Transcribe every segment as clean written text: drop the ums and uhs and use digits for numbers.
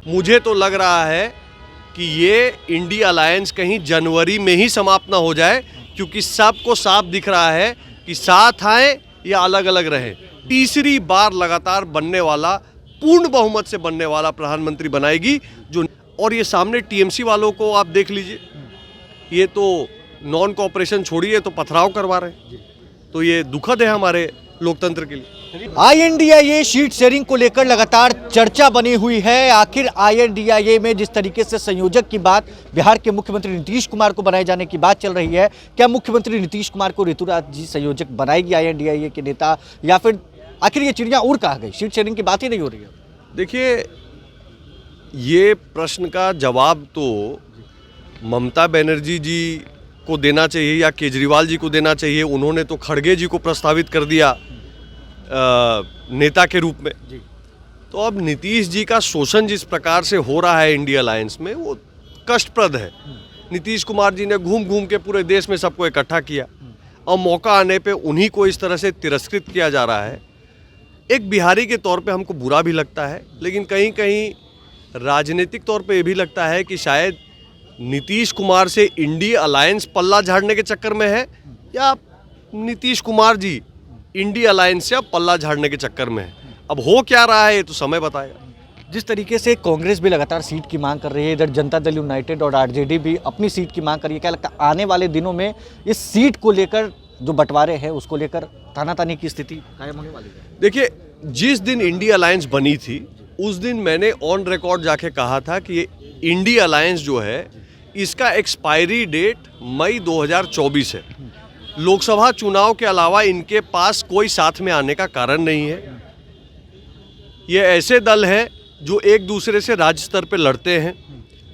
मुझे तो लग रहा है कि ये इंडिया अलायंस कहीं जनवरी में ही समाप्त ना हो जाए, क्योंकि सबको साफ दिख रहा है कि साथ आए या अलग अलग रहें। तीसरी बार लगातार बनने वाला, पूर्ण बहुमत से बनने वाला प्रधानमंत्री बनाएगी जो, और ये सामने टीएमसी वालों को आप देख लीजिए, ये तो नॉन कोऑपरेशन छोड़िए तो पथराव करवा रहे हैं। तो ये दुखद है हमारे लोकतंत्र के लिए। INDIA सीट शेयरिंग को लेकर लगातार चर्चा बनी हुई है। आखिर INDIA में जिस तरीके से संयोजक की बात बिहार के मुख्यमंत्री नीतीश कुमार को बनाए जाने की बात चल रही है, क्या मुख्यमंत्री नीतीश कुमार को ऋतुराज जी संयोजक बनाएगी INDIA के नेता, या फिर आखिर ये चिड़िया उड़ कहाँ गई? सीट शेयरिंग की बात ही नहीं हो रही है। देखिए, ये प्रश्न का जवाब तो ममता बनर्जी जी को देना चाहिए या केजरीवाल जी को देना चाहिए। उन्होंने तो खड़गे जी को प्रस्तावित कर दिया नेता के रूप में। तो अब नीतीश जी का शोषण जिस प्रकार से हो रहा है इंडिया अलायंस में, वो कष्टप्रद है। नीतीश कुमार जी ने घूम घूम के पूरे देश में सबको इकट्ठा किया और मौका आने पे उन्हीं को इस तरह से तिरस्कृत किया जा रहा है। एक बिहारी के तौर पे हमको बुरा भी लगता है, लेकिन कहीं कहीं राजनीतिक तौर पे ये भी लगता है कि शायद नीतीश कुमार से इंडिया अलायंस पल्ला झाड़ने के चक्कर में है, या नीतीश कुमार जी इंडिया अलायंस से पल्ला झाड़ने के चक्कर में है। अब हो क्या रहा है ये तो समय बताएगा। जिस तरीके से कांग्रेस भी लगातार सीट की मांग कर रही है, इधर जनता दल यूनाइटेड और आरजेडी भी अपनी सीट की मांग कर रही है, क्या लगता है आने वाले दिनों में इस सीट को लेकर जो बंटवारे हैं उसको लेकर तानातानी की स्थिति कायम होने वाली है? देखिए, जिस दिन इंडिया अलायंस बनी थी उस दिन मैंने ऑन रिकॉर्ड जाके कहा था कि ये इंडिया अलायंस जो है इसका एक्सपायरी डेट मई 2024 है। लोकसभा चुनाव के अलावा इनके पास कोई साथ में आने का कारण नहीं है। ये ऐसे दल हैं जो एक दूसरे से राज्य स्तर पे लड़ते हैं।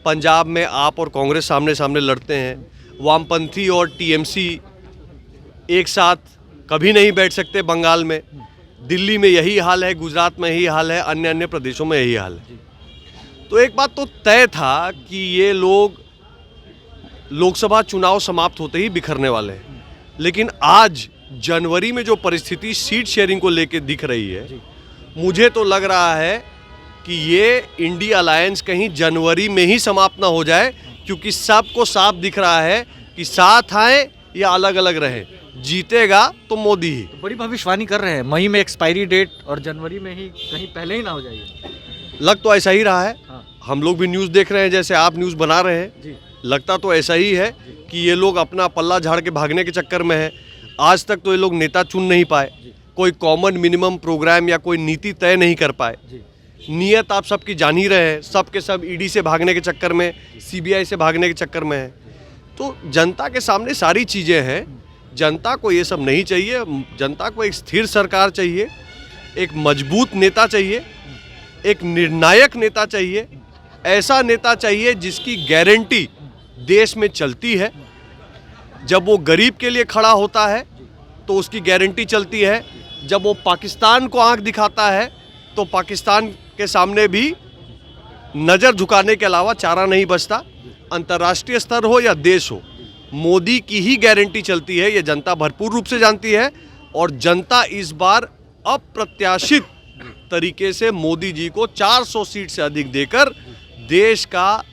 पंजाब में आप और कांग्रेस सामने सामने लड़ते हैं। वामपंथी और टीएमसी एक साथ कभी नहीं बैठ सकते। बंगाल में, दिल्ली में यही हाल है, गुजरात में यही हाल है, अन्य अन्य प्रदेशों में यही हाल है। तो एक बात तो तय था कि ये लोग लोकसभा चुनाव समाप्त होते ही बिखरने वाले हैं। लेकिन आज जनवरी में जो परिस्थिति सीट शेयरिंग को लेकर दिख रही है, मुझे तो लग रहा है कि ये इंडिया अलायंस कहीं जनवरी में ही समाप्त ना हो जाए, क्योंकि सबको साफ दिख रहा है कि साथ आए या अलग अलग रहें। जीतेगा तो मोदी ही। तो बड़ी भविष्यवाणी कर रहे हैं, मई में एक्सपायरी डेट और जनवरी में ही कहीं पहले ही ना हो जाएगी। लग तो ऐसा ही रहा है। हाँ। हम लोग भी न्यूज़ देख रहे हैं, जैसे आप न्यूज़ बना रहे हैं जी। लगता तो ऐसा ही है कि ये लोग अपना पल्ला झाड़ के भागने के चक्कर में है। आज तक तो ये लोग नेता चुन नहीं पाए, कोई कॉमन मिनिमम प्रोग्राम या कोई नीति तय नहीं कर पाए। नियत आप सबकी जान ही रहे हैं, सब के सब ईडी से भागने के चक्कर में, सीबीआई से भागने के चक्कर में है। तो जनता के सामने सारी चीज़ें हैं। जनता को ये सब नहीं चाहिए। जनता को एक स्थिर सरकार चाहिए, एक मजबूत नेता चाहिए, एक निर्णायक नेता चाहिए। ऐसा नेता चाहिए जिसकी गारंटी देश में चलती है। जब वो गरीब के लिए खड़ा होता है तो उसकी गारंटी चलती है। जब वो पाकिस्तान को आंख दिखाता है तो पाकिस्तान के सामने भी नज़र झुकाने के अलावा चारा नहीं बचता। अंतर्राष्ट्रीय स्तर हो या देश हो, मोदी की ही गारंटी चलती है। ये जनता भरपूर रूप से जानती है, और जनता इस बार अप्रत्याशित तरीके से मोदी जी को 400 सीट से अधिक देकर देश का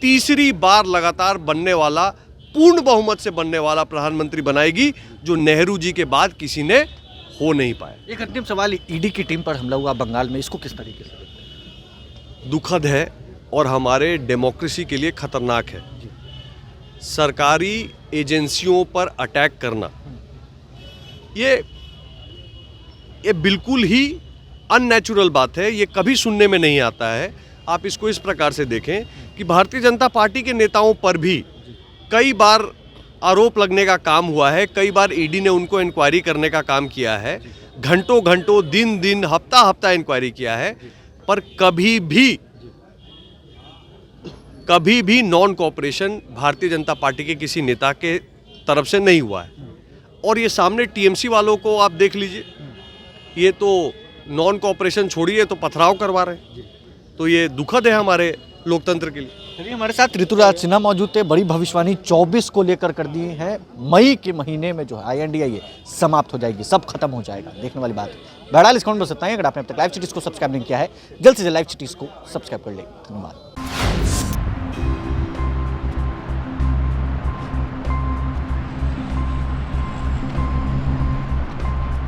तीसरी बार लगातार बनने वाला, पूर्ण बहुमत से बनने वाला प्रधानमंत्री बनाएगी, जो नेहरू जी के बाद किसी ने हो नहीं पाया। एक अंतिम सवाल, ईडी की टीम पर हमला हुआ बंगाल में, इसको किस तरीके से? दुखद है और हमारे डेमोक्रेसी के लिए खतरनाक है। सरकारी एजेंसियों पर अटैक करना ये बिल्कुल ही अननेचुरल बात है। ये कभी सुनने में नहीं आता है। आप इसको इस प्रकार से देखें कि भारतीय जनता पार्टी के नेताओं पर भी कई बार आरोप लगने का काम हुआ है। कई बार ईडी ने उनको इंक्वायरी करने का काम किया है। घंटों घंटों, दिन दिन, हफ्ता हफ्ता इंक्वायरी किया है, पर कभी भी non cooperation Bharatiya Janata party के किसी नेता के तरफ से नहीं हुआ है। और ये सामने टीएमसी वालों को आप देख लीजिए, ये तो नॉन कोऑपरेशन छोड़िए तो पथराव करवा रहे हैं। तो ये दुखद है हमारे लोकतंत्र के लिए। चलिए, हमारे साथ ऋतुराज सिन्हा मौजूद थे। बड़ी भविष्यवाणी 24 को लेकर कर दी है। मई के महीने में जो है INDIA समाप्त हो जाएगी, सब खत्म हो जाएगा। देखने वाली बात है। बहरहाल इस खबर में बस इतना ही। अगर आपने अब तक लाइव सिटीज को सब्सक्राइब नहीं किया है, जल्द से जल्द लाइव सिटीज को सब्सक्राइब कर लें। धन्यवाद।